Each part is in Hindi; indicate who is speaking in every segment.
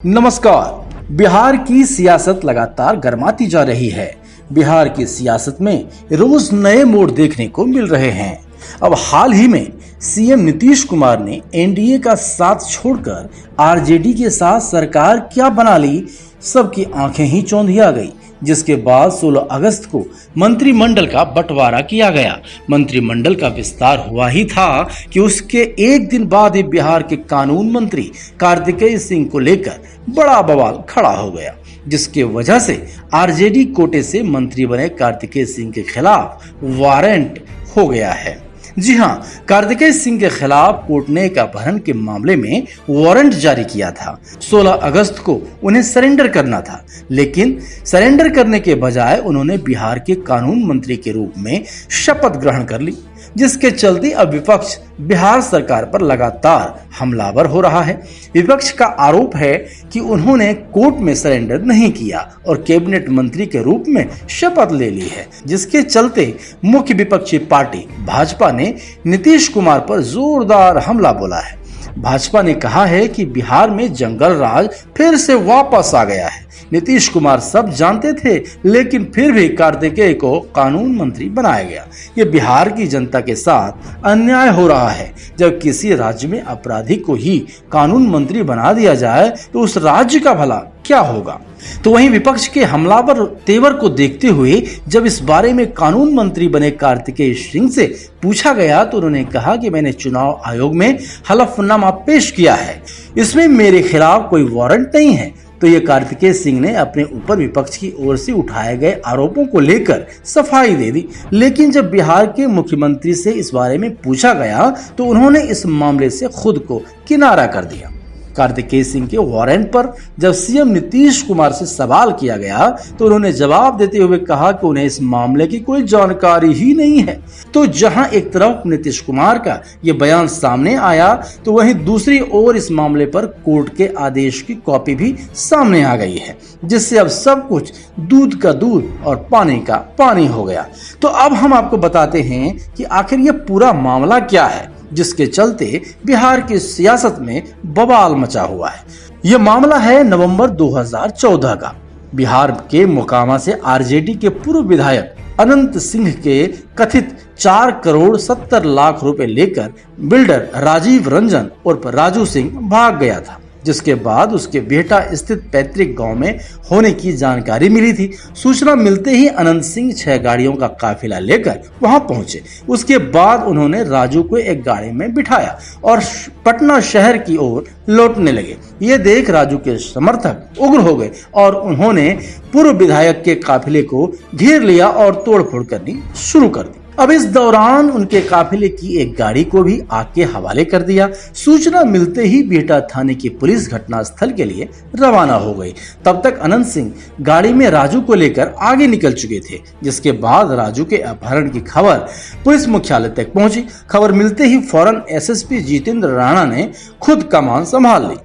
Speaker 1: नमस्कार। बिहार की सियासत लगातार गर्माती जा रही है। बिहार की सियासत में रोज नए मोड़ देखने को मिल रहे हैं। अब हाल ही में सीएम नीतीश कुमार ने एनडीए का साथ छोड़कर आरजेडी के साथ सरकार क्या बना ली, सबकी आंखें ही चौंधिया गई। जिसके बाद 16 अगस्त को मंत्रिमंडल का बंटवारा किया गया। मंत्रिमंडल का विस्तार हुआ ही था कि उसके एक दिन बाद ही बिहार के कानून मंत्री कार्तिकेय सिंह को लेकर बड़ा बवाल खड़ा हो गया, जिसके वजह से आरजेडी कोटे से मंत्री बने कार्तिकेय सिंह के खिलाफ वारंट हो गया है। जी हां, कार्तिकेय सिंह के खिलाफ कोर्ट ने एक अपहरण के मामले में वारंट जारी किया था। 16 अगस्त को उन्हें सरेंडर करना था, लेकिन सरेंडर करने के बजाय उन्होंने बिहार के कानून मंत्री के रूप में शपथ ग्रहण कर ली, जिसके चलते अब विपक्ष बिहार सरकार पर लगातार हमलावर हो रहा है। विपक्ष का आरोप है कि उन्होंने कोर्ट में सरेंडर नहीं किया और कैबिनेट मंत्री के रूप में शपथ ले ली है, जिसके चलते मुख्य विपक्षी पार्टी भाजपा ने नीतीश कुमार पर जोरदार हमला बोला है। भाजपा ने कहा है कि बिहार में जंगल राज फिर से वापस आ गया है। नीतीश कुमार सब जानते थे, लेकिन फिर भी कार्तिकेय को कानून मंत्री बनाया गया। ये बिहार की जनता के साथ अन्याय हो रहा है। जब किसी राज्य में अपराधी को ही कानून मंत्री बना दिया जाए तो उस राज्य का भला क्या होगा। तो वहीं विपक्ष के हमलावर तेवर को देखते हुए जब इस बारे में कानून मंत्री बने कार्तिकेय सिंह से पूछा गया तो उन्होंने कहा कि मैंने चुनाव आयोग में हलफनामा पेश किया है, इसमें मेरे खिलाफ कोई वारंट नहीं है। तो ये कार्तिकेय सिंह ने अपने ऊपर विपक्ष की ओर से उठाए गए आरोपों को लेकर सफाई दे दी। लेकिन जब बिहार के मुख्यमंत्री से इस बारे में पूछा गया तो उन्होंने इस मामले से खुद को किनारा कर दिया। कार्तिकेय सिंह के वारंट पर जब सीएम नीतीश कुमार से सवाल किया गया तो उन्होंने जवाब देते हुए कहा कि उन्हें इस मामले की कोई जानकारी ही नहीं है। तो जहां एक तरफ नीतीश कुमार का ये बयान सामने आया तो वहीं दूसरी ओर इस मामले पर कोर्ट के आदेश की कॉपी भी सामने आ गई है, जिससे अब सब कुछ दूध का दूध और पानी का पानी हो गया। तो अब हम आपको बताते हैं कि आखिर ये पूरा मामला क्या है, जिसके चलते बिहार की सियासत में बवाल मचा हुआ है। यह मामला है नवंबर 2014 का। बिहार के मोकामा से आरजेडी के पूर्व विधायक अनंत सिंह के कथित 4 करोड़ 70 लाख रुपए लेकर बिल्डर राजीव रंजन उर्फ राजू सिंह भाग गया था, जिसके बाद उसके बेटा स्थित पैतृक गांव में होने की जानकारी मिली थी। सूचना मिलते ही अनंत सिंह 6 गाड़ियों का काफिला लेकर वहां पहुंचे। उसके बाद उन्होंने राजू को एक गाड़ी में बिठाया और पटना शहर की ओर लौटने लगे। ये देख राजू के समर्थक उग्र हो गए और उन्होंने पूर्व विधायक के काफिले को घेर लिया और तोड़फोड़ करनी शुरू कर दी। अब इस दौरान उनके काफिले की एक गाड़ी को भी आग के हवाले कर दिया। सूचना मिलते ही बिहटा थाने की पुलिस घटनास्थल के लिए रवाना हो गई। तब तक अनंत सिंह गाड़ी में राजू को लेकर आगे निकल चुके थे, जिसके बाद राजू के अपहरण की खबर पुलिस मुख्यालय तक पहुंची। खबर मिलते ही फौरन एसएसपी जितेंद्र राणा ने खुद कमान संभाल ली।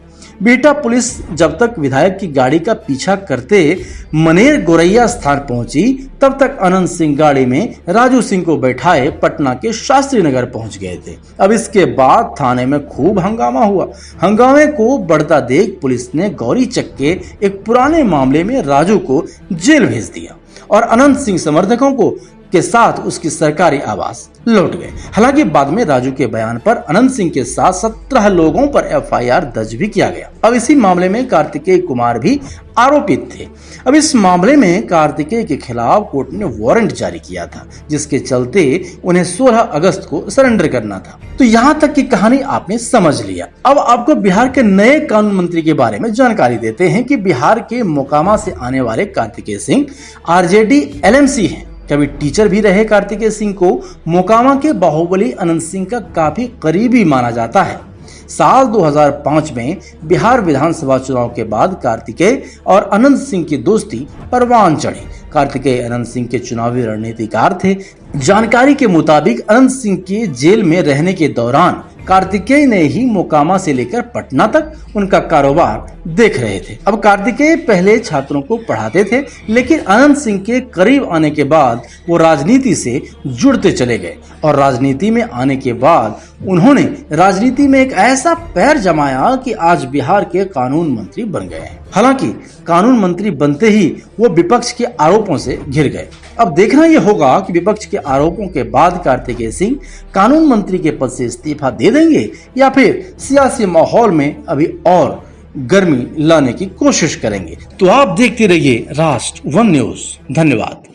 Speaker 1: बिहटा पुलिस जब तक विधायक की गाड़ी का पीछा करते मनेर गोरैया स्थान पहुंची, तब तक अनंत सिंह गाड़ी में राजू सिंह को बैठाए पटना के शास्त्री नगर पहुंच गए थे। अब इसके बाद थाने में खूब हंगामा हुआ। हंगामे को बढ़ता देख पुलिस ने गौरीचक के एक पुराने मामले में राजू को जेल भेज दिया और अनंत सिंह समर्थकों को के साथ उसकी सरकारी आवास लौट गए। हालांकि बाद में राजू के बयान पर अनंत सिंह के साथ 17 लोगों पर एफआईआर दर्ज भी किया गया। अब इसी मामले में कार्तिकेय कुमार भी आरोपित थे। अब इस मामले में कार्तिकेय के खिलाफ कोर्ट ने वारंट जारी किया था, जिसके चलते उन्हें 16 अगस्त को सरेंडर करना था। तो यहाँ तक की कहानी आपने समझ लिया। अब आपको बिहार के नए कानून मंत्री के बारे में जानकारी देते हैं कि बिहार के मोकामा से आने वाले कार्तिकेय सिंह आरजेडी एलएमसी हैं। कभी टीचर भी रहे कार्तिकेय सिंह को मोकामा के बाहुबली अनंत सिंह का काफी करीबी माना जाता है। साल 2005 में बिहार विधानसभा चुनाव के बाद कार्तिकेय और अनंत सिंह की दोस्ती परवान चढ़ी। कार्तिकेय अनंत सिंह के चुनावी रणनीतिकार थे। जानकारी के मुताबिक अनंत सिंह के जेल में रहने के दौरान कार्तिकेय ने ही मोकामा से लेकर पटना तक उनका कारोबार देख रहे थे। अब कार्तिकेय पहले छात्रों को पढ़ाते थे, लेकिन अनंत सिंह के करीब आने के बाद वो राजनीति से जुड़ते चले गए और राजनीति में आने के बाद उन्होंने राजनीति में एक ऐसा पैर जमाया कि आज बिहार के कानून मंत्री बन गए हैं। हालांकि कानून मंत्री बनते ही वो विपक्ष के आरोपों से घिर गए। अब देखना यह होगा कि विपक्ष के आरोपों के बाद कार्तिकेय सिंह कानून मंत्री के पद से इस्तीफा दे देंगे या फिर सियासी माहौल में अभी और गर्मी लाने की कोशिश करेंगे। तो आप देखते रहिए राष्ट्र वन न्यूज। धन्यवाद।